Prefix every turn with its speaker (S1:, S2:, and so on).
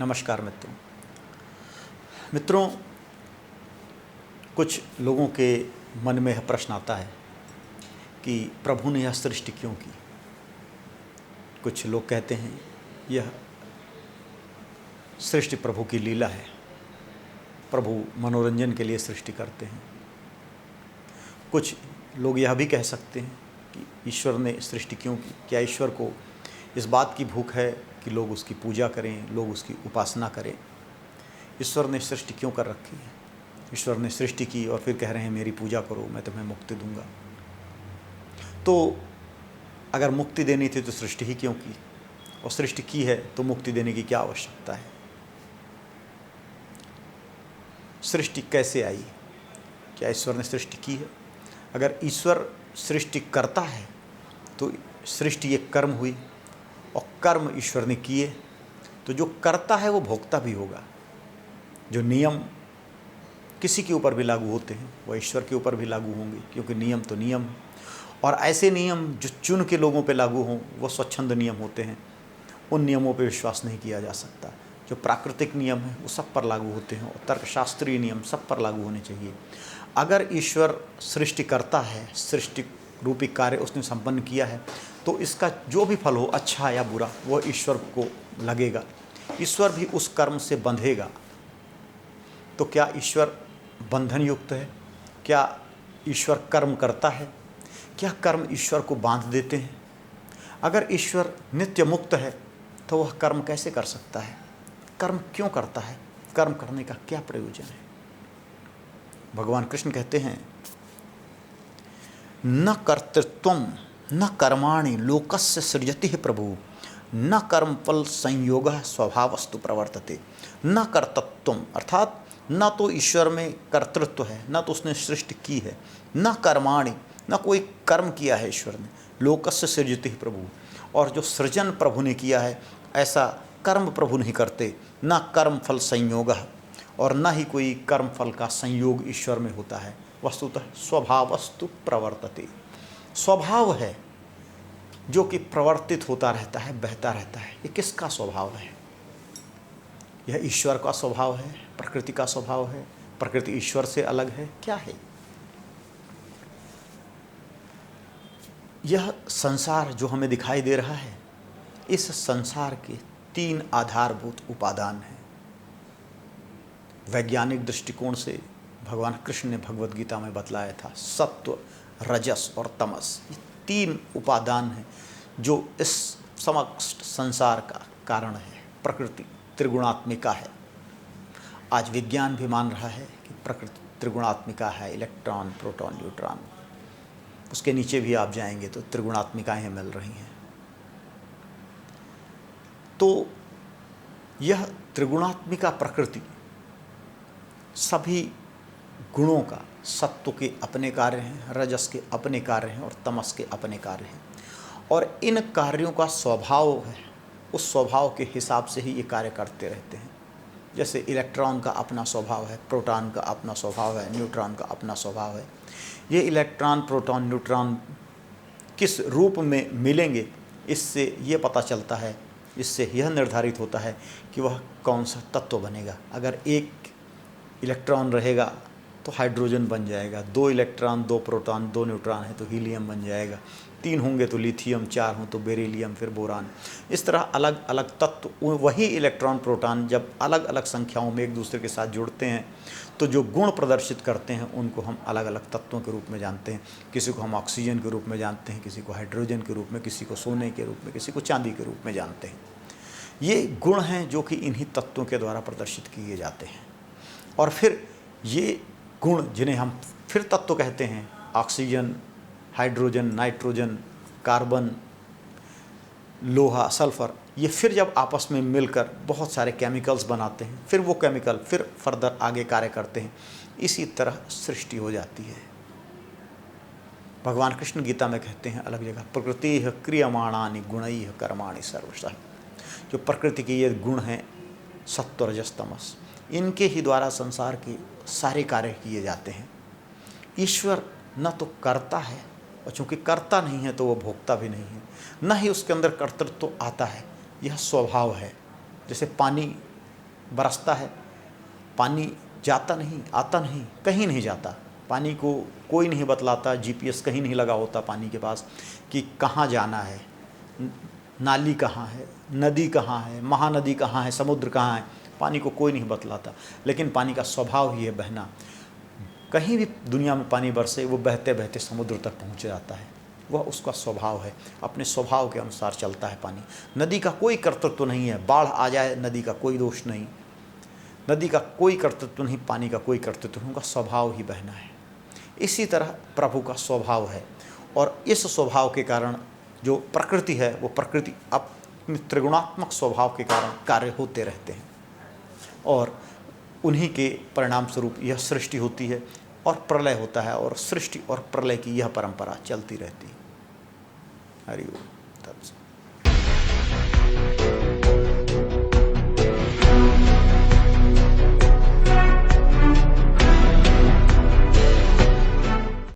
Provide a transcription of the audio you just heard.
S1: नमस्कार मित्रों। मित्रों, कुछ लोगों के मन में यह प्रश्न आता है कि प्रभु ने यह सृष्टि क्यों की। कुछ लोग कहते हैं यह सृष्टि प्रभु की लीला है, प्रभु मनोरंजन के लिए सृष्टि करते हैं। कुछ लोग यह भी कह सकते हैं कि ईश्वर ने सृष्टि क्यों की। क्या ईश्वर को इस बात की भूख है कि लोग उसकी पूजा करें, लोग उसकी उपासना करें। ईश्वर ने सृष्टि क्यों कर रखी है। ईश्वर ने सृष्टि की और फिर कह रहे हैं मेरी पूजा करो, मैं तुम्हें मुक्ति दूंगा। तो अगर मुक्ति देनी थी तो सृष्टि ही क्यों की, और सृष्टि की है तो मुक्ति देने की क्या आवश्यकता है। सृष्टि कैसे आई, क्या ईश्वर ने सृष्टि की है। अगर ईश्वर सृष्टि करता है तो सृष्टि एक कर्म हुई, और कर्म ईश्वर ने किए तो जो करता है वो भोगता भी होगा। जो नियम किसी के ऊपर भी लागू होते हैं वह ईश्वर के ऊपर भी लागू होंगे, क्योंकि नियम तो नियम है। और ऐसे नियम जो चुन के लोगों पे लागू हों वो स्वच्छंद नियम होते हैं, उन नियमों पे विश्वास नहीं किया जा सकता। जो प्राकृतिक नियम है वो सब पर लागू होते हैं, और तर्कशास्त्रीय नियम सब पर लागू होने चाहिए। अगर ईश्वर सृष्टि करता है, सृष्टि रूपी कार्य उसने संपन्न किया है, तो इसका जो भी फल हो, अच्छा या बुरा, वह ईश्वर को लगेगा। ईश्वर भी उस कर्म से बंधेगा। तो क्या ईश्वर बंधन युक्त है? क्या ईश्वर कर्म करता है? क्या कर्म ईश्वर को बांध देते हैं? अगर ईश्वर नित्य मुक्त है तो वह कर्म कैसे कर सकता है? कर्म क्यों करता है? कर्म करने का क्या प्रयोजन है? भगवान कृष्ण कहते हैं, न कर्तृत्वम न कर्माणि लोकस्य सृजति प्रभु न कर्मफल संयोग स्वभावस्तु प्रवर्तते। न कर्तृत्वम अर्थात न तो ईश्वर में कर्तृत्व है, न तो उसने सृष्टि की है, न कर्माणि न कोई कर्म किया है ईश्वर ने, लोकस्य सृजति प्रभु, और जो सृजन प्रभु ने किया है ऐसा कर्म प्रभु नहीं करते। न कर्म फल संयोग, और न ही कोई कर्म फल का संयोग ईश्वर में होता है। वस्तुतः स्वभावस्तु प्रवर्तते, स्वभाव है जो कि प्रवर्तित होता रहता है, बहता रहता है। ये किसका स्वभाव है? यह ईश्वर का स्वभाव है, प्रकृति का स्वभाव है। प्रकृति ईश्वर से अलग है, क्या है? यह संसार जो हमें दिखाई दे रहा है, इस संसार के 3 आधारभूत उपादान हैं। वैज्ञानिक दृष्टिकोण से भगवान कृष्ण ने भगवद गीता में बतलाया था, सत्व, रजस और तमस, ये 3 उपादान हैं जो इस समस्त संसार का कारण है। प्रकृति त्रिगुणात्मिका है। आज विज्ञान भी मान रहा है कि प्रकृति त्रिगुणात्मिका है। इलेक्ट्रॉन, प्रोटॉन, न्यूट्रॉन, उसके नीचे भी आप जाएंगे तो त्रिगुणात्मिकाएं मिल रही हैं। तो यह त्रिगुणात्मिका प्रकृति सभी गुणों का, सत्व के अपने कार्य हैं, रजस के अपने कार्य हैं और तमस के अपने कार्य हैं। और इन कार्यों का स्वभाव है, उस स्वभाव के हिसाब से ही ये कार्य करते रहते हैं। जैसे इलेक्ट्रॉन का अपना स्वभाव है, प्रोटॉन का अपना स्वभाव है, न्यूट्रॉन का अपना स्वभाव है। ये इलेक्ट्रॉन, प्रोटॉन, न्यूट्रॉन किस रूप में मिलेंगे, इससे ये पता चलता है, इससे यह निर्धारित होता है कि वह कौन सा तत्व बनेगा। अगर एक इलेक्ट्रॉन रहेगा तो हाइड्रोजन बन जाएगा, 2 इलेक्ट्रॉन, 2 प्रोटॉन, 2 न्यूट्रॉन है तो हीलियम बन जाएगा, 3 होंगे तो लिथियम, 4 हों तो बेरिलियम, फिर बोरान। इस तरह अलग अलग तत्व, वही इलेक्ट्रॉन, प्रोटॉन जब अलग अलग संख्याओं में एक दूसरे के साथ जुड़ते हैं तो जो गुण प्रदर्शित करते हैं उनको हम अलग अलग तत्वों के रूप में जानते हैं। किसी को हम ऑक्सीजन के रूप में जानते हैं, किसी को हाइड्रोजन के रूप में, किसी को सोने के रूप में, किसी को चांदी के रूप में जानते हैं। ये गुण हैं जो कि इन्हीं तत्वों के द्वारा प्रदर्शित किए जाते हैं। और फिर ये गुण जिन्हें हम फिर तत्व कहते हैं, ऑक्सीजन, हाइड्रोजन, नाइट्रोजन, कार्बन, लोहा, सल्फर, ये फिर जब आपस में मिलकर बहुत सारे केमिकल्स बनाते हैं, फिर वो केमिकल फिर फर्दर आगे कार्य करते हैं। इसी तरह सृष्टि हो जाती है। भगवान कृष्ण गीता में कहते हैं अलग जगह, प्रकृति क्रियमाणानि गुणैः कर्माणि सर्वशः। जो प्रकृति के ये गुण हैं, सत्व, रजस, तमस, इनके ही द्वारा संसार के सारे कार्य किए जाते हैं। ईश्वर न तो करता है, और चूँकि करता नहीं है तो वो भोगता भी नहीं है, न ही उसके अंदर कर्तृत्व आता है। यह स्वभाव है। जैसे पानी बरसता है, पानी जाता नहीं, आता नहीं, कहीं नहीं जाता। पानी को कोई नहीं बतलाता, जीपीएस कहीं नहीं लगा होता पानी के पास कि कहाँ जाना है, नाली कहाँ है, नदी कहाँ है, महानदी कहाँ है, समुद्र कहाँ है, पानी को कोई नहीं बतलाता। लेकिन पानी का स्वभाव ही है बहना। कहीं भी दुनिया में पानी बरसे वो बहते बहते समुद्र तक पहुँच जाता है, वह उसका स्वभाव है, अपने स्वभाव के अनुसार चलता है पानी। नदी का कोई कर्तृत्व नहीं है, बाढ़ आ जाए नदी का कोई दोष नहीं, नदी का कोई कर्तृत्व नहीं, पानी का कोई कर्तृत्व नहीं, उनका स्वभाव ही बहना है। इसी तरह प्रभु का स्वभाव है, और इस स्वभाव के कारण जो प्रकृति है वो प्रकृति अपने त्रिगुणात्मक स्वभाव के कारण कार्य होते रहते हैं, और उन्हीं के परिणाम स्वरूप यह सृष्टि होती है और प्रलय होता है, और सृष्टि और प्रलय की यह परंपरा चलती रहती है। हरि ओम तत्सत।